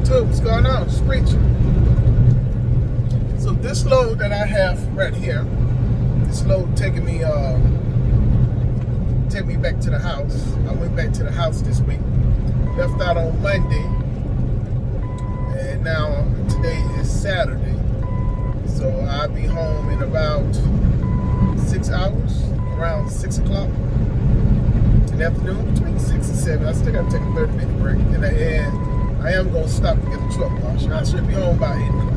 YouTube, what's going on? Just preaching. So this load that I have right here, this load taking me take me back to the house. I went back to the house this week. Left out on Monday, and now today is Saturday. So I'll be home in about 6 hours, around 6 o'clock in the afternoon, between 6 and 7. I still got to take a 30-minute break. And I am going to stop to get the truck washed. I should be home by 8 o'clock.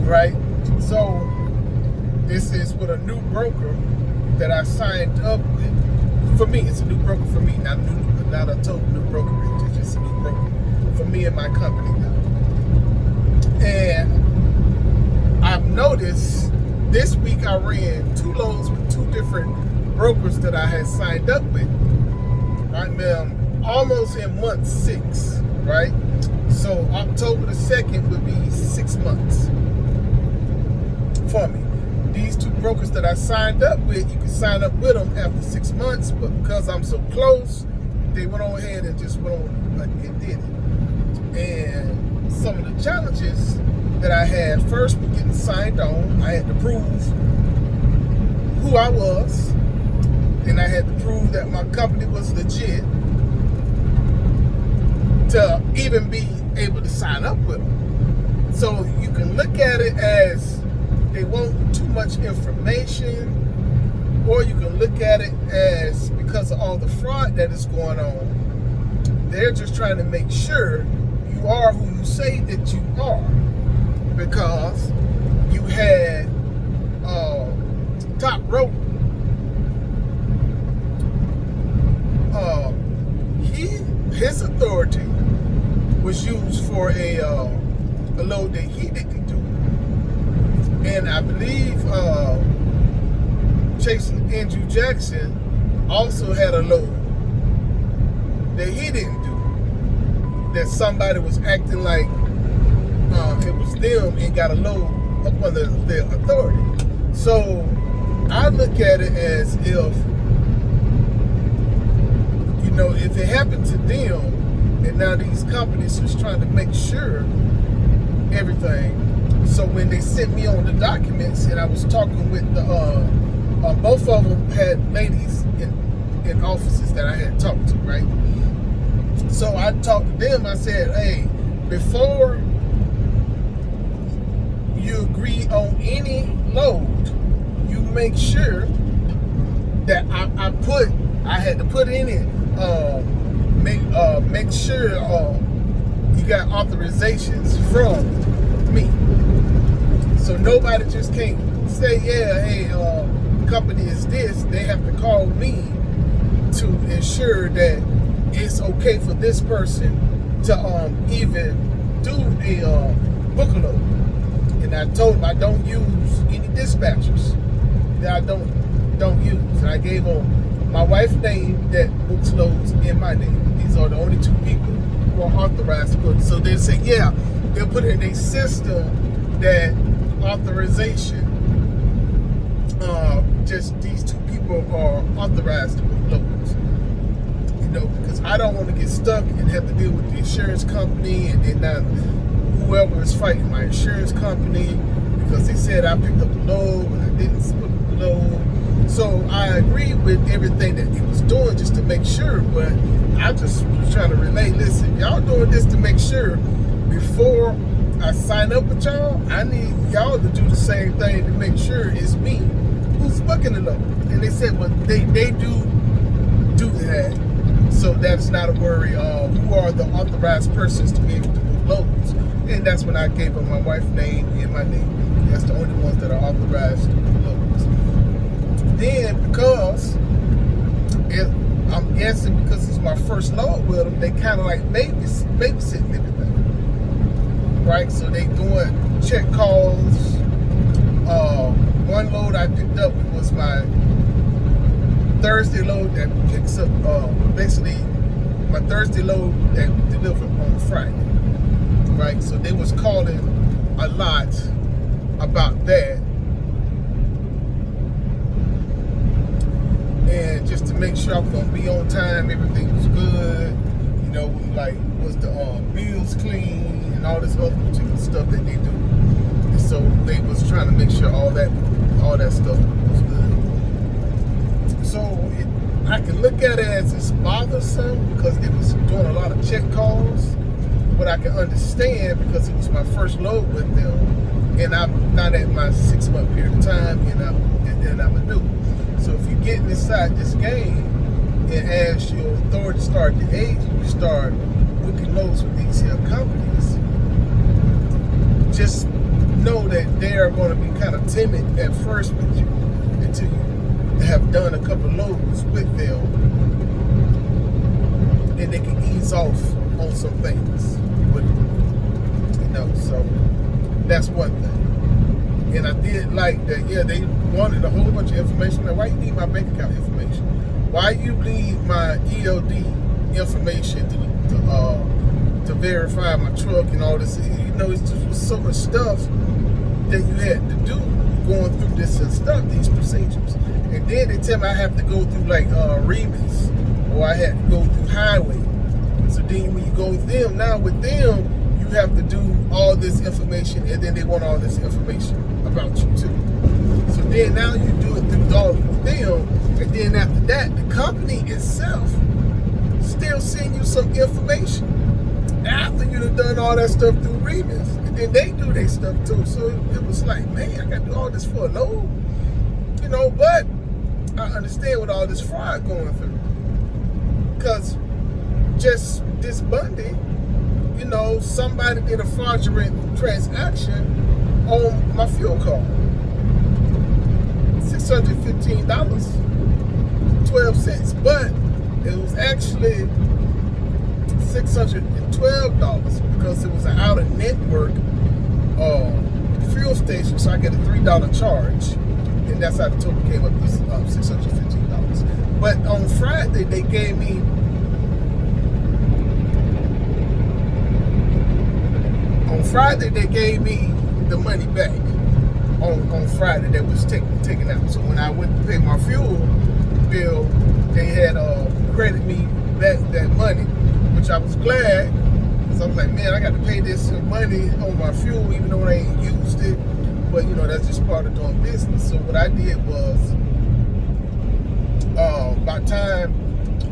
Right? So this is with a new broker that I signed up with. For me, it's a new broker for me, not a total new brokerage. It's just a new broker for me and my company now. And I've noticed this week I ran 2 loads with 2 different brokers that I had signed up with. I'm almost in month 6, right? So October the 2nd would be 6 months for me. These 2 brokers that I signed up with, you can sign up with them after 6 months, but because I'm so close, they went on ahead and just went on and did it. And some of the challenges that I had, first with getting signed on, I had to prove who I was, and I had to prove that my company was legit to even be able to sign up with them. So you can look at it as they want too much information, or you can look at it as because of all the fraud that is going on, they're just trying to make sure you are who you say that you are. Because you had Top Rope, his authority was used for a load that he didn't do. And I believe Chase and Andrew Jackson also had a load that he didn't do. That somebody was acting like it was them and got a load up under their authority. So I look at it as if, if it happened to them, and now these companies is trying to make sure everything. So when they sent me on the documents, and I was talking with the both of them had ladies in offices that I had talked to, right? So I talked to them. I said, hey, before you agree on any load, you make sure that I had to put in it, make sure you got authorizations from me. So nobody just can't say, yeah, hey, company is this. They have to call me to ensure that it's okay for this person to even do a book load. And I told them I don't use any dispatchers that I don't use. And I gave them my wife's name that books loads in my name. These are the only 2 people who are authorized to put it. So they say, yeah, they'll put it in a system that authorization, just these 2 people are authorized to put loads. Because I don't want to get stuck and have to deal with the insurance company and then whoever is fighting my insurance company because they said I picked up the load and I didn't put up the load. So I agree with everything that he was doing just to make sure, but I just was trying to relay, listen, y'all doing this to make sure before I sign up with y'all, I need y'all to do the same thing to make sure it's me who's booking the load. And they said, well, they do that. So that's not a worry. Who are the authorized persons to be able to book loads? And that's when I gave them my wife's name and my name. That's the only ones that are authorized to book loads. Then because I'm guessing because it's my first load with them, they kind of like babysitting everything, right? So they doing check calls. One load I picked up was my Thursday load that picks up, basically my Thursday load that we delivered on Friday, right? So they was calling a lot about that, and just to make sure I was gonna be on time, everything was good, like was the bills clean and all this other particular stuff that they do. And so they was trying to make sure all that stuff was good. So I can look at it as it's bothersome because they was doing a lot of check calls, but I can understand because it was my first load with them, and I'm not at my 6-month period of time, and I'm a new. So if you get inside this game, and as your authority start to age, you start looking nose with these here companies, just know that they are going to be kind of timid at first with you until you have done a couple loads with them, and they can ease off on some things with it. So that's one thing. And I did like that, yeah, they wanted a whole bunch of information. Like, why you need my bank account information? Why you need my ELD information to verify my truck and all this? It's just so much stuff that you had to do going through this stuff, these procedures. And then they tell me I have to go through like Remus, or I had to go through Highway. So then when you go with them, now with them, you have to do all this information, and then they want all this information about you too. So then now you do it through all of them, and then after that, the company itself still send you some information after you've done all that stuff through Remus, and then they do their stuff too. So it was like, man, I got to do all this for a load, but I understand what all this fraud going through, because just this Monday, somebody did a fraudulent transaction on my fuel card. $615.12, but it was actually $612 because it was an out-of-network fuel station, so I get a $3 charge, and that's how the total came up to $615. But on Friday, they gave me the money back on Friday that was taken out. So when I went to pay my fuel bill, they had credited me back that money, which I was glad, because I was like, man, I got to pay this money on my fuel even though I ain't used it. But that's just part of doing business. So what I did was, by the time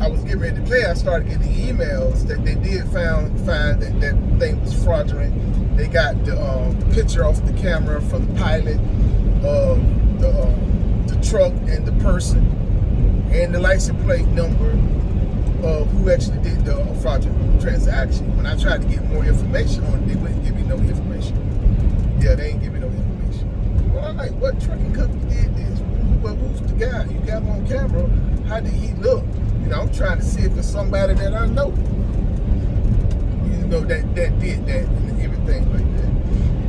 I was getting ready to pay, I started getting emails that they did find that thing was fraudulent. They got the picture off the camera from the pilot of the truck and the person, and the license plate number of who actually did the fraudulent transaction. When I tried to get more information on it, they wouldn't give me no information. Yeah, they ain't give me no information. Well, I'm like, what trucking company did this? Well, who's the guy? You got him on camera. How did he look? I'm trying to see if it's somebody that I know, that did that and everything like that.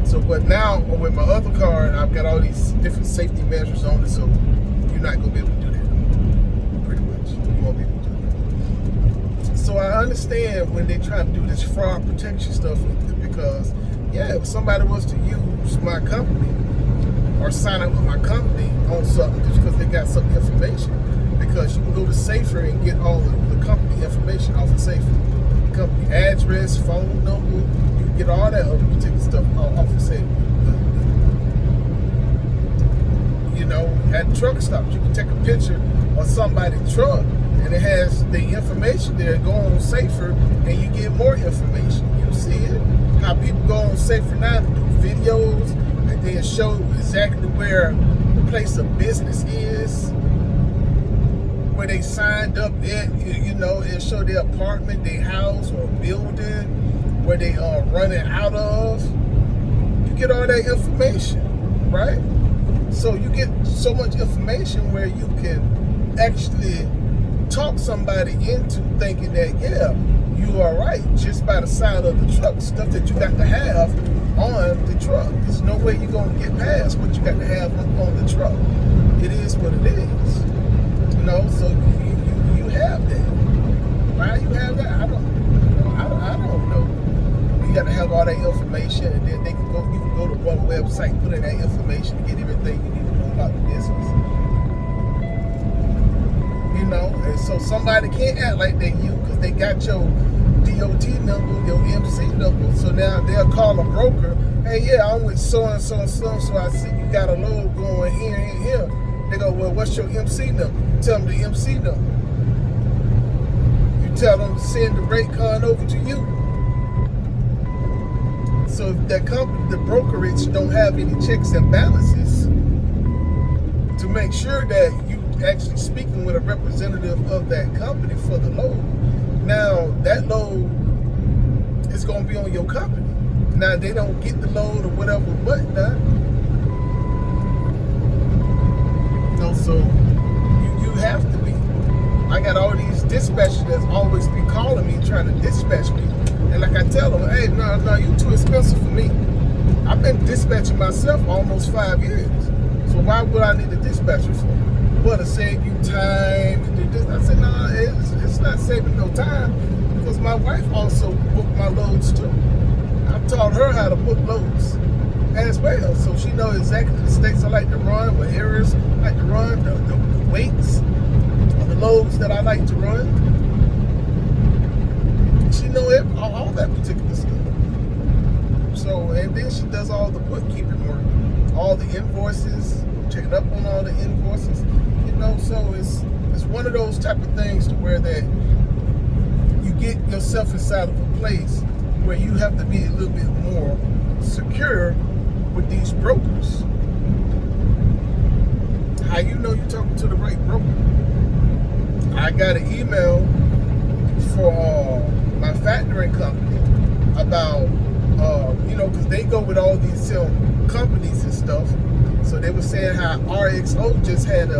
So, but now with my other card, I've got all these different safety measures on it, so you're not going to be able to do that, pretty much. You won't be able to do that. So I understand when they try to do this fraud protection stuff with it, because, yeah, if somebody was to use my company or sign up with my company on something just because they got some information, because you can go to Safer and get all the company information off of Safer. Company address, phone number, you can get all that other particular stuff off of Safer. At truck stops, you can take a picture of somebody's truck and it has the information there. Go on Safer and you get more information. You see it, how people go on Safer now to do videos and then show exactly where the place of business is, where they signed up at, it'll show their apartment, their house, or building, where they are running out of. You get all that information, right? So you get so much information where you can actually talk somebody into thinking that, yeah, you are right, just by the side of the truck, stuff that you got to have on the truck. There's no way you're going to get past what you got to have on the truck. It is what it is. So you have that. Why you have that? I don't know. You got to have all that information, and then you can go to one website, put in that information, and get everything you need to know about the business. And so somebody can't act like they you, because they got your DOT number, your MC number. So now they'll call a broker. Hey, yeah, I'm with so and so and so. So I see you got a load going here and here. They go, well, what's your MC number? Tell them the MC number. You tell them to send the rate card over to you. So if that company, the brokerage, don't have any checks and balances to make sure that you actually speaking with a representative of that company for the load, now that load is going to be on your company. Now they don't get the load or whatever, whatnot. No, so you have to be. I got all these dispatchers that's always be calling me trying to dispatch me, and like I tell them, hey, no, you too expensive for me. I've been dispatching myself almost 5 years, so why would I need a dispatcher for? Well, to save you time and do this. I said, nah, it's not saving no time, because my wife also booked my loads too. I've taught her how to book loads as well, so she knows exactly the states I like to run, what areas I like to run, the weights of the loads that I like to run. She knows all that particular stuff. So, and then she does all the bookkeeping work, all the invoices, checking up on all the invoices. You know, so it's one of those type of things to where that you get yourself inside of a place where you have to be a little bit more secure with these brokers. How you know you're talking to the right broker? I got an email for my factoring company about, because they go with all these companies and stuff. So they were saying how RXO just had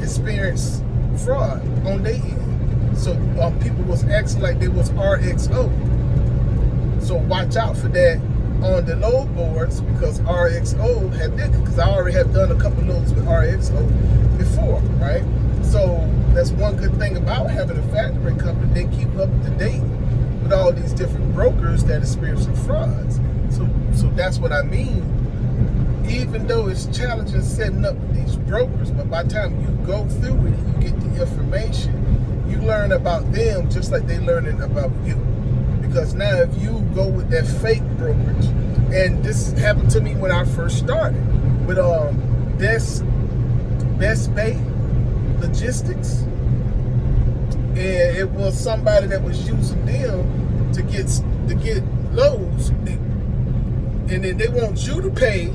experienced fraud on their end. So people was acting like they was RXO. So watch out for that on the load boards, because RXO had did it, because I already have done a couple loads with RXO before, right? So that's one good thing about having a factoring company. They keep up to date with all these different brokers that experience frauds. So that's what I mean. Even though it's challenging setting up these brokers, but by the time you go through it, you get the information, you learn about them just like they learning about you. Because now if you go with that fake brokerage, and this happened to me when I first started with Best Bay Logistics, and it was somebody that was using them to get loads, and then they want you to pay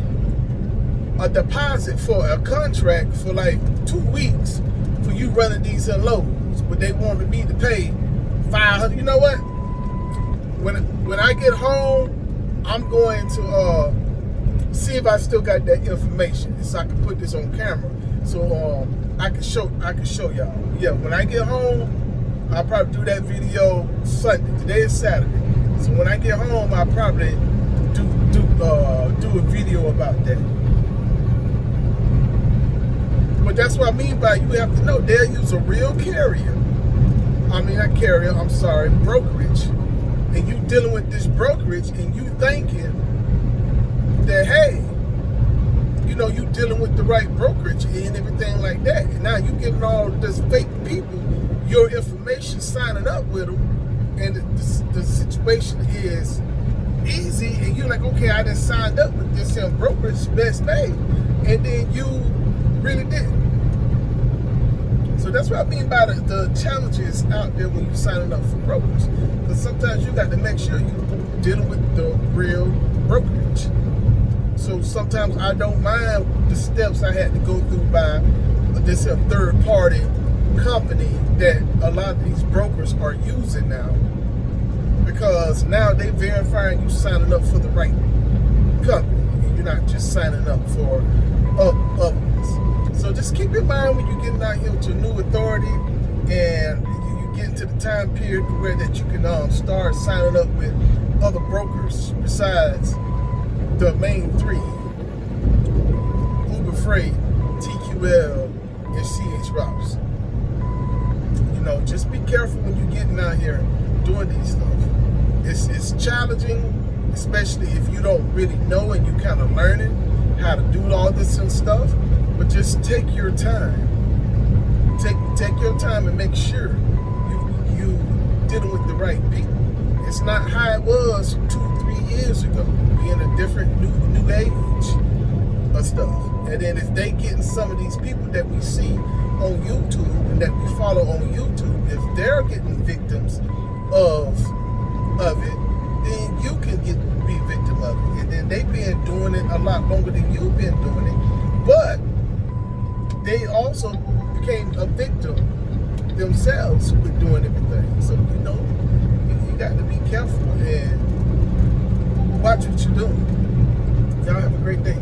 a deposit for a contract for like 2 weeks for you running these loads, but they wanted me to pay $500. You know what? When I get home, I'm going to see if I still got that information, so I can put this on camera, so I can show y'all. Yeah, when I get home, I'll probably do that video Sunday. Today is Saturday, so when I get home, I'll probably do a video about that. But that's what I mean by you have to know they'll use a real carrier. I mean, not carrier, I'm sorry, brokerage. And you dealing with this brokerage and you thinking that, hey, you dealing with the right brokerage and everything like that. And now you giving all this fake people your information, signing up with them, and the situation is easy, and you're like, okay, I just signed up with this brokerage, Best Bay, and then you really didn't. So that's what I mean by the challenges out there when you're signing up for brokers. Because sometimes you got to make sure you're dealing with the real brokerage. So sometimes I don't mind the steps I had to go through by this third-party company that a lot of these brokers are using now. Because now they verifying you signing up for the right company. And you're not just signing up for others. So just keep in mind when you're getting out here with your new authority and you get into the time period where that you can start signing up with other brokers besides the main three: Uber Freight, TQL, and CH Routes. Just be careful when you're getting out here doing these stuff. It's challenging, especially if you don't really know and you kind of learning how to do all this and stuff. But just take your time. Take your time and make sure you dealing with the right people. It's not how it was 2-3 years ago. We in a different new age of stuff. And then if they getting some of these people that we see on YouTube and that we follow on YouTube, if they're getting victims of it, then you can be victim of it. And then they been doing it a lot longer than you've been doing it. But they also became a victim themselves with doing everything. So, you got to be careful and watch what you're doing. Y'all have a great day.